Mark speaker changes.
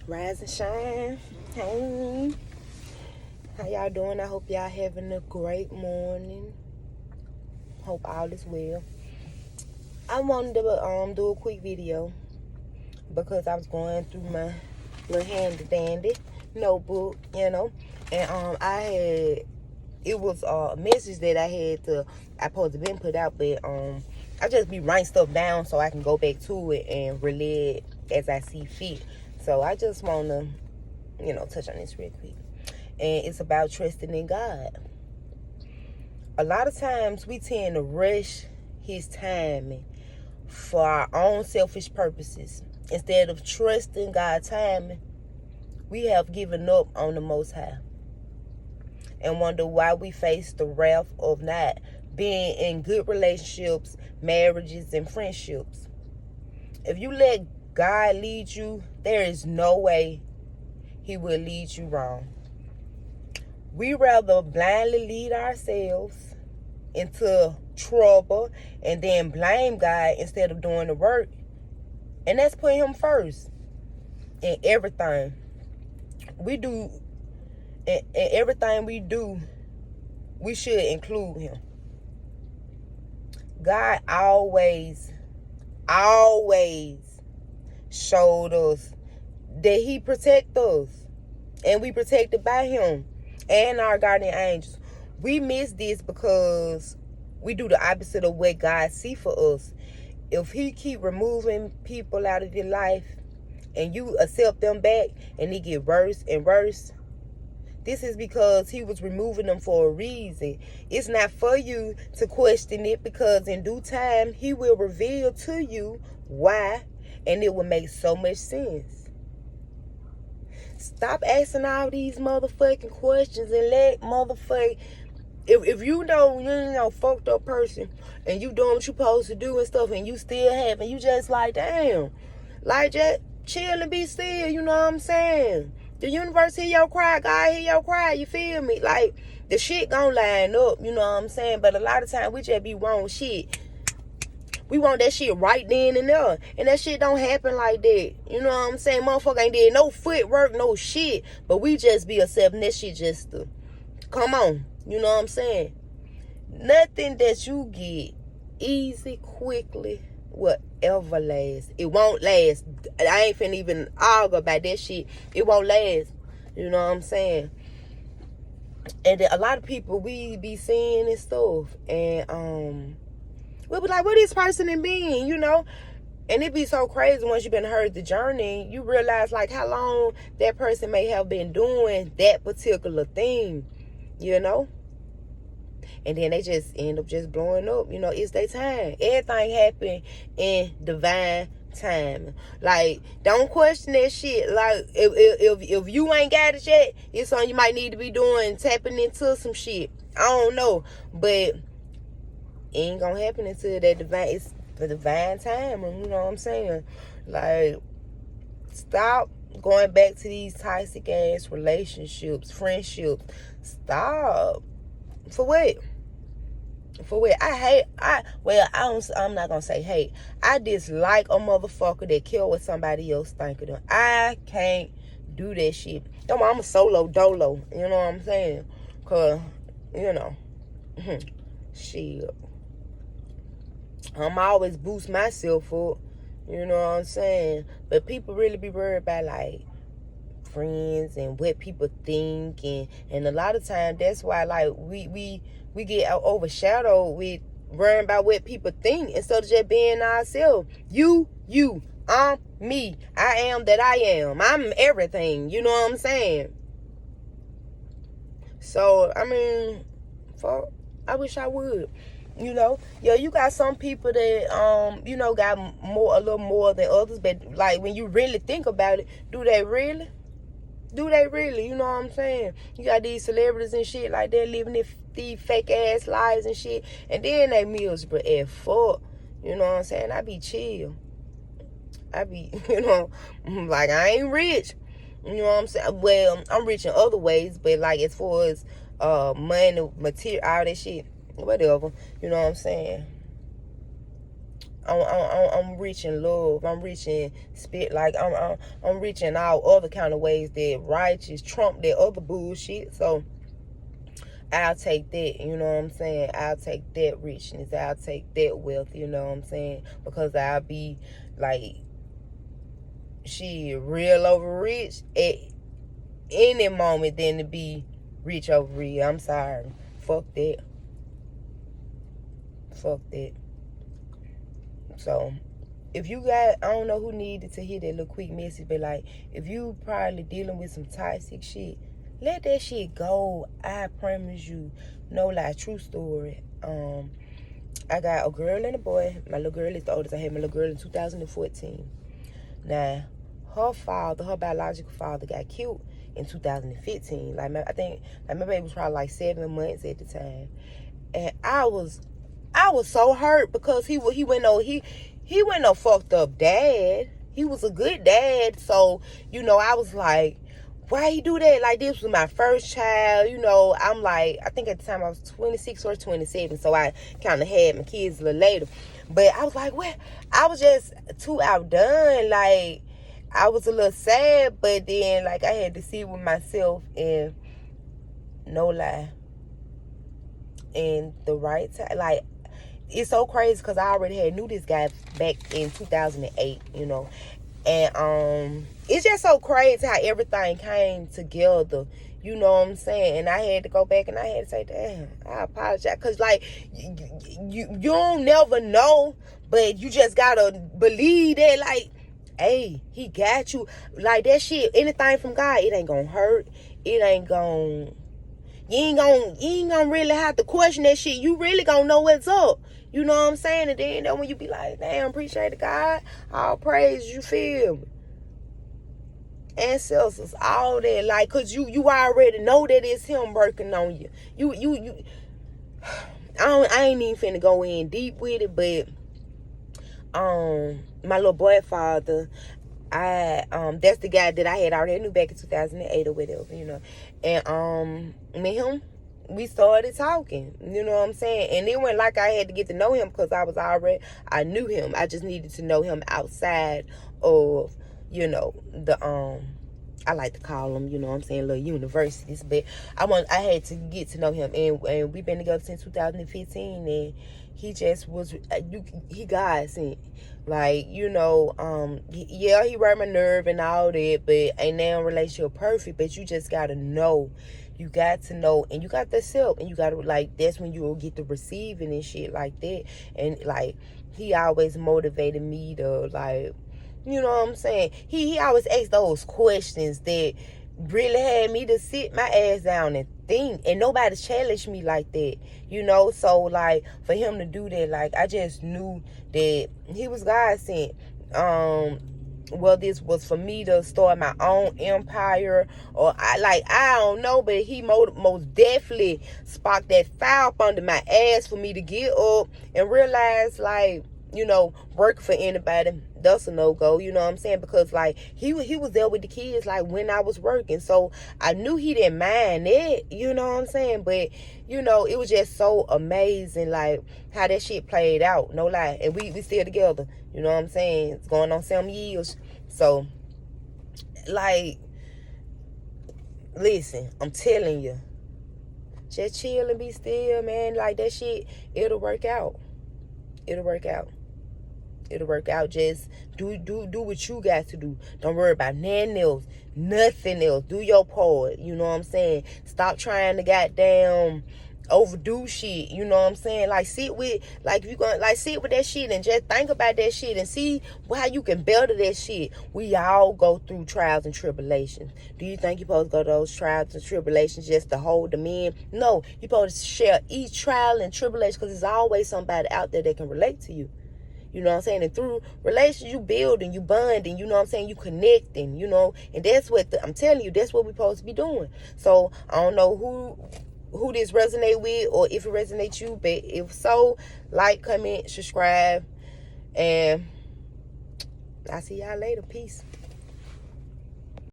Speaker 1: Rise and shine. Hey. How y'all doing? I hope y'all having a great morning. Hope all is well. I wanted to do a quick video because I was going through my little handy dandy notebook, and it was a message that I supposed to been put out, but I just be writing stuff down so I can go back to it and relay it as I see fit. So I just want to, touch on this real quick. And it's about trusting in God. A lot of times we tend to rush his timing for our own selfish purposes. Instead of trusting God's timing, we have given up on the Most High and wonder why we face the wrath of not being in good relationships, marriages, and friendships. If you let God lead you, there is no way he will lead you wrong. We rather blindly lead ourselves into trouble and then blame God instead of doing the work. And that's putting him first in everything we do. In everything we do, we should include him. God always showed us that he protect us, and we protected by him and our guardian angels. We miss this because we do the opposite of what God see for us. If he keep removing people out of your life and you accept them back and it get worse and worse, this is because he was removing them for a reason. It's not for you to question it, because in due time he will reveal to you why, and it will make so much sense. Stop asking all these motherfucking questions and let if you know fucked up person and you doing what you supposed to do and stuff, and you still have, and you just like, damn, like, just chill and be still, you know what I'm saying? The universe hear your cry, God hear your cry, you feel me? Like, the shit gon' line up, you know what I'm saying? But a lot of times we just be wrong shit. We want that shit right then and there. And that shit don't happen like that. You know what I'm saying? Motherfucker ain't did no footwork, no shit. But we just be accepting that shit just to come on. You know what I'm saying? Nothing that you get easy, quickly, will ever last. It won't last. I ain't finna even argue about that shit. It won't last. You know what I'm saying? And a lot of people, we be seeing this stuff, and we'll be like, what is person in being, And it be so crazy once you've been heard the journey, you realize like how long that person may have been doing that particular thing, And then they just end up just blowing up. It's their time. Everything happen in divine time. Like, don't question that shit. Like, if you ain't got it yet, it's something you might need to be doing, tapping into some shit. I don't know. But it ain't gonna happen until that divine, it's the divine time. You know what I'm saying? Like, stop going back to these toxic ass relationships, friendships. Stop. For what? I'm not gonna say hate. I dislike a motherfucker that care what somebody else think of them. I can't do that shit. I'm a solo dolo. You know what I'm saying? Cause, shit. I'm always boost myself up. You know what I'm saying? But people really be worried about like friends and what people think, and a lot of times that's why like we get overshadowed with worrying about what people think instead of just being ourselves. I'm me. I am that I am. I'm everything. You know what I'm saying? So I mean, I wish I would. You got some people that got a little more than others, but like when you really think about it, do they really? You know what I'm saying? You got these celebrities and shit like that living these fake ass lives and shit, and then they miserable as fuck. You know what I'm saying? I be chill. I be, like, I ain't rich. You know what I'm saying? Well, I'm rich in other ways, but like as far as money, material, all that shit, whatever. You know what I'm saying? I'm rich in love. I'm rich in spirit. Like I'm rich in all other kind of ways that righteous trump that other bullshit. So I'll take that, you know what I'm saying? I'll take that richness. I'll take that wealth, you know what I'm saying? Because I'll be like, she real over rich at any moment than to be rich over real. I'm sorry. Fuck that. Fuck that. So, if you got, I don't know who needed to hear that little quick message, but like, if you probably dealing with some toxic shit, let that shit go. I promise you. No lie, true story. I got a girl and a boy. My little girl is the oldest. I had my little girl in 2014. Now, her biological father got killed in 2015. I think my baby was probably like 7 months at the time. And I was so hurt because he went no fucked up dad. He was a good dad. So, I was like, why he do that? Like, this was my first child, I'm like, I think at the time I was 26 or 27, so I kind of had my kids a little later. But I was like, what? I was just too outdone. Like, I was a little sad, but then, like, I had to sit with myself and, no lie, in the right time. Like, it's so crazy because I already knew this guy back in 2008, And it's just so crazy how everything came together. You know what I'm saying? And I had to go back and I had to say, damn, I apologize. Because, like, you don't never know, but you just got to believe that, like, hey, he got you. Like, that shit, anything from God, it ain't going to hurt. It ain't going to... You ain't gonna really have to question that shit. You really gonna know what's up. You know what I'm saying? And then when you be like, damn, appreciate it, God. All praise, you feel me? Ancestors, all that. Like, cause you already know that it's him working on you. You I ain't even finna go in deep with it, but my little boy father, that's the guy that I had already knew back in 2008 or whatever, And me and him, we started talking, you know what I'm saying? And it wasn't like I had to get to know him because I knew him. I just needed to know him outside of, I like to call them, you know what I'm saying, little universities. But I had to get to know him. And we've been together since 2015. And he just was, he God sent. Like, yeah, he hurt my nerve and all that. But ain't now relationship perfect. But you just got to know. You got to know. And you got to accept. And you got to, like, that's when you will get to receiving and shit like that. And, like, he always motivated me to, like, you know what I'm saying? He always asked those questions that really had me to sit my ass down and think. And nobody challenged me like that, So, like, for him to do that, like, I just knew that he was God sent. Well, this was for me to start my own empire, or I don't know, but he most definitely sparked that fire up under my ass for me to get up and realize, like, work for anybody, that's a no-go, you know what I'm saying? Because, like, he was there with the kids, like, when I was working. So I knew he didn't mind it, you know what I'm saying? But, it was just so amazing, like, how that shit played out, no lie. And we still together, you know what I'm saying? It's going on 7 years. So, like, listen, I'm telling you, just chill and be still, man. Like, that shit, it'll work out. It'll work out. It'll work out. Just do what you got to do. Don't worry about nothing else. Nothing else. Do your part. You know what I'm saying? Stop trying to goddamn overdo shit. You know what I'm saying? Like, sit with that shit and just think about that shit and see how you can better that shit. We all go through trials and tribulations. Do you think you're supposed to go to those trials and tribulations just to hold them in? No, you're supposed to share each trial and tribulation because there's always somebody out there that can relate to you. You know what I'm saying? And through relations, you build and you bond and, you know what I'm saying, you connecting, and that's what, I'm telling you, that's what we're supposed to be doing. So, I don't know who this resonate with or if it resonates you, but if so, like, comment, subscribe, and I'll see y'all later. Peace.